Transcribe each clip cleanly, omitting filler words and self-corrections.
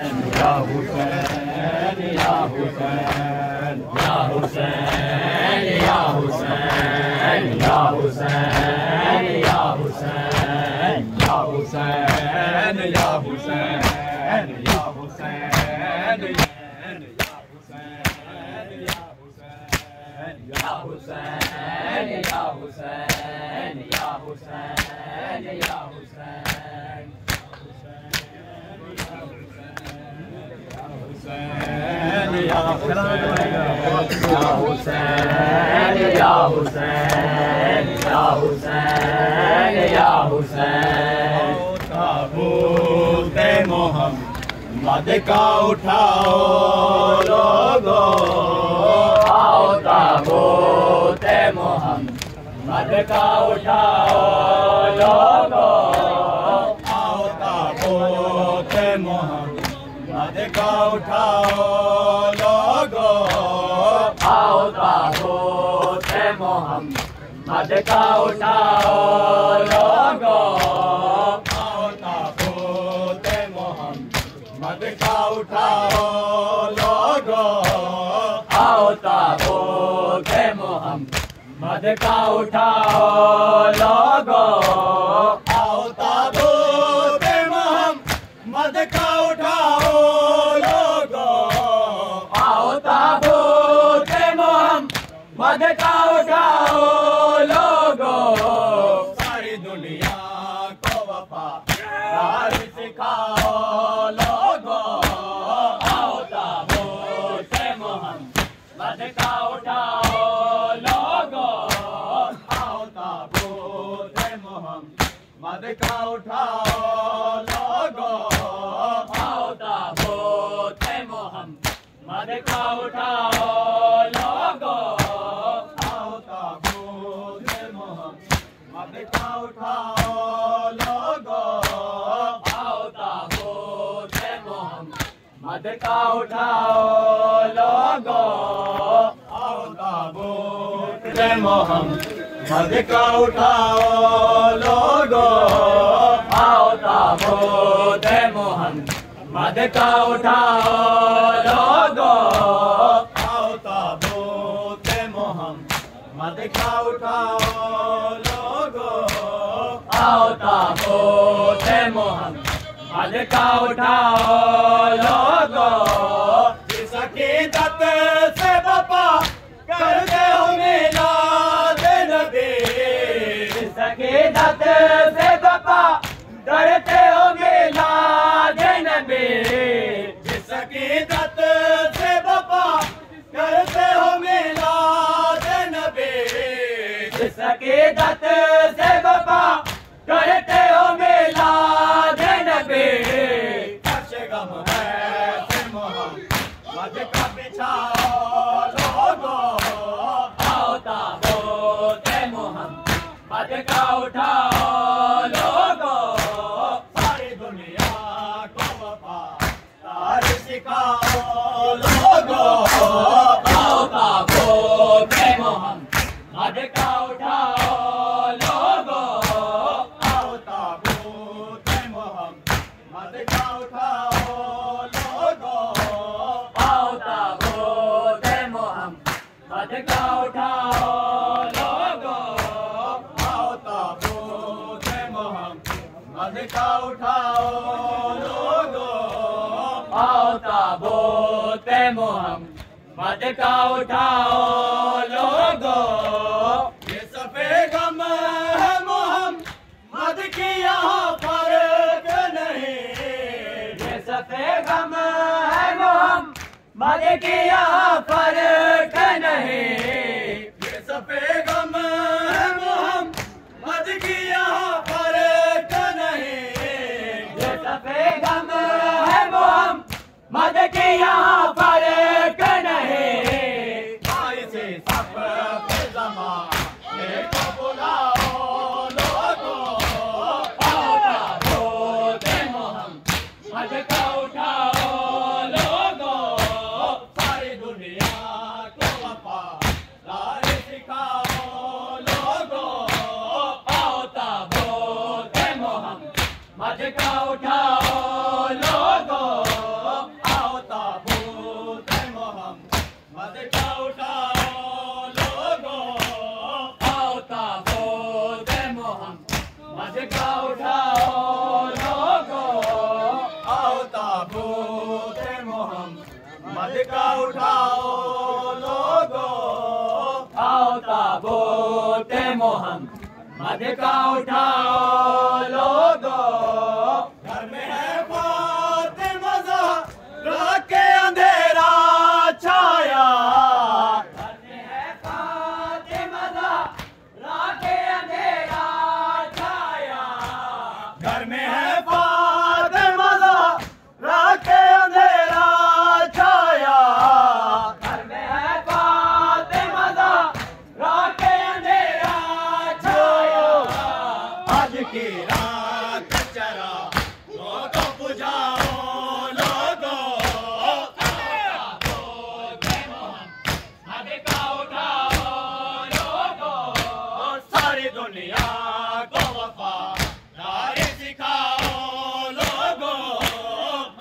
या हुसैन या हुसैन या हुसैन या हुसैन या हुसैन या हुसैन या हुसैन या हुसैन या हुसैन या हुसैन या हुसैन या हुसैन या हुसैन या हुसैन या हुसैन या हुसैन या हुसैन ताबूत मोहम्मद का उठाओ लोगो आओ ताबूत मोहम्मद का उठाओ लोगो आओ ताबूत मोहम्मद का उठाओ लोगो आओ ताबूत मोहम्मद का उठाओ लोगो आओ ताबूत मोहम्मद का उठाओ लोगो आओ ताबूत मोहम्मद का उठाओ लोगो आओ ताबूत मोहम्मद का उठाओ लोगो आओ ताबूत मोहम्मद का उठाओ लोगो सारी दुनिया को वफादार सिखाओ लोगो आओ ताबूत मोहम्मद का उठाओ लोगो आओ ताबूत मोहम्मद का उठाओ लोगो आओ ताबूत मोहम्मद का उठाओ लोगो आओ ताबूत मोहम्मद का उठाओ लोगो आओ ताबूत मोहम्मद का उठाओ लोगो आओ ताबूत मोहम्मद का उठाओ लोगो आओ ताबूत मोहम्मद का उठाओ लोगो आओ ताबूत मोहम्मद का उठाओ लोगो आओ ताबूत मोहम्मद का उठाओ लोगो जिस अकीदत से बापा करते हो मिलाद नबी जिस अकीदत से बापा करते हो मिलाद नबी जिस अकीदत से बापा करते हो मिलाद नबी जिस अकीदत से बापा करते हो मिलाद नबी अर्श गम है से मोहम्मद का बिछाओ लोगो आओ ताबूत मोहम्मद का उठाओ लोगो सारी दुनिया को वफादार सिखाओ लोगो आओ ताबूत मोहम्मद का उठाओ लोगो आओ ताबूत मोहम्मद का उठाओ लोगो आओ ताबूत मोहम्मद का उठाओ लोगो आओ ताबूत मोहम्मद का उठाओ लोगो आओ ताबूत मोहम्मद का उठाओ लोगो ये सफे गम है मोहम्मद की यहाँ फर्क नहीं ये सफे गम है मोहम्मद की यहाँ फर्क नहीं ये सफे गम है मोहम्मद की यहाँ फर्क नहीं ये सफे गम है मोहम्मद की यहाँ फर्क नहीं आई से सब ज़माने को बुलाओ लोगो आओ ताबूत मोहम्मद का उठाओ लोगो सारी दुनिया को वफादार ताबूत मोहम्मद का उठाओ लोगो, आओ ताबूत मोहम्मद का उठाओ लोगो। घर में है फातिमा ज़हरा के अंधेरा छाया, घर में है फातिमा ज़हरा के अंधेरा छाया, घर में है फातिमा ज़हरा के अंधेरा छाया, घर में है फातिमा ज़हरा के अंधेरा छाया। आज की रात चरा तो बुझाओ लोगो, मोहम्मद का उठाओ लोगो। सारी दुनिया को वफादारी सिखाओ लोगो,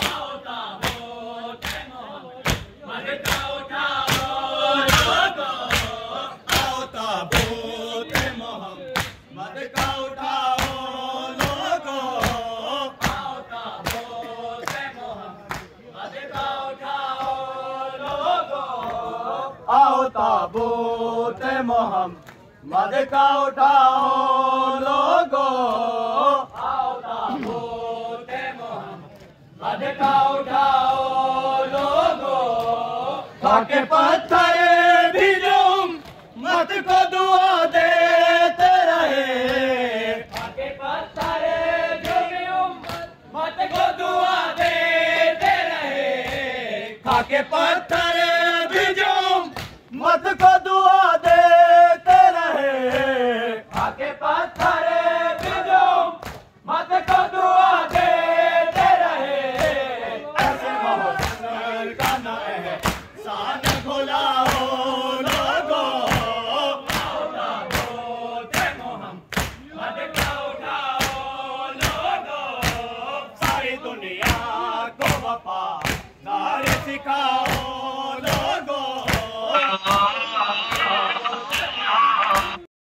आओ ताबूत मोहम्मद का उठाओ लोगो, आओ ताबूत मोहम्मद का उठाओ लोगो, आओ ताबूत मोहम्मद का उठाओ लोगो, आओ ताबूत मोहम्मद का उठाओ लोगो, आओ ताबूत मोहम्मद का उठाओ लोगो। खाके पत्थर भी जो मत को दुआ देते रहे, खाके पत्थर जो भी मत को दुआ देते रहे, खाके पत्थर भी जो मत को दुआ देते रहे, खाके पत्थर भी जो मत को दुआ देते रहे। ऐसे मोहम्मद का नाम है सान भुलाओ लोगो, आओ ताबूत मोहम्मद का उठाओ लोगो। सारी दुनिया को वफादारी सिखाओ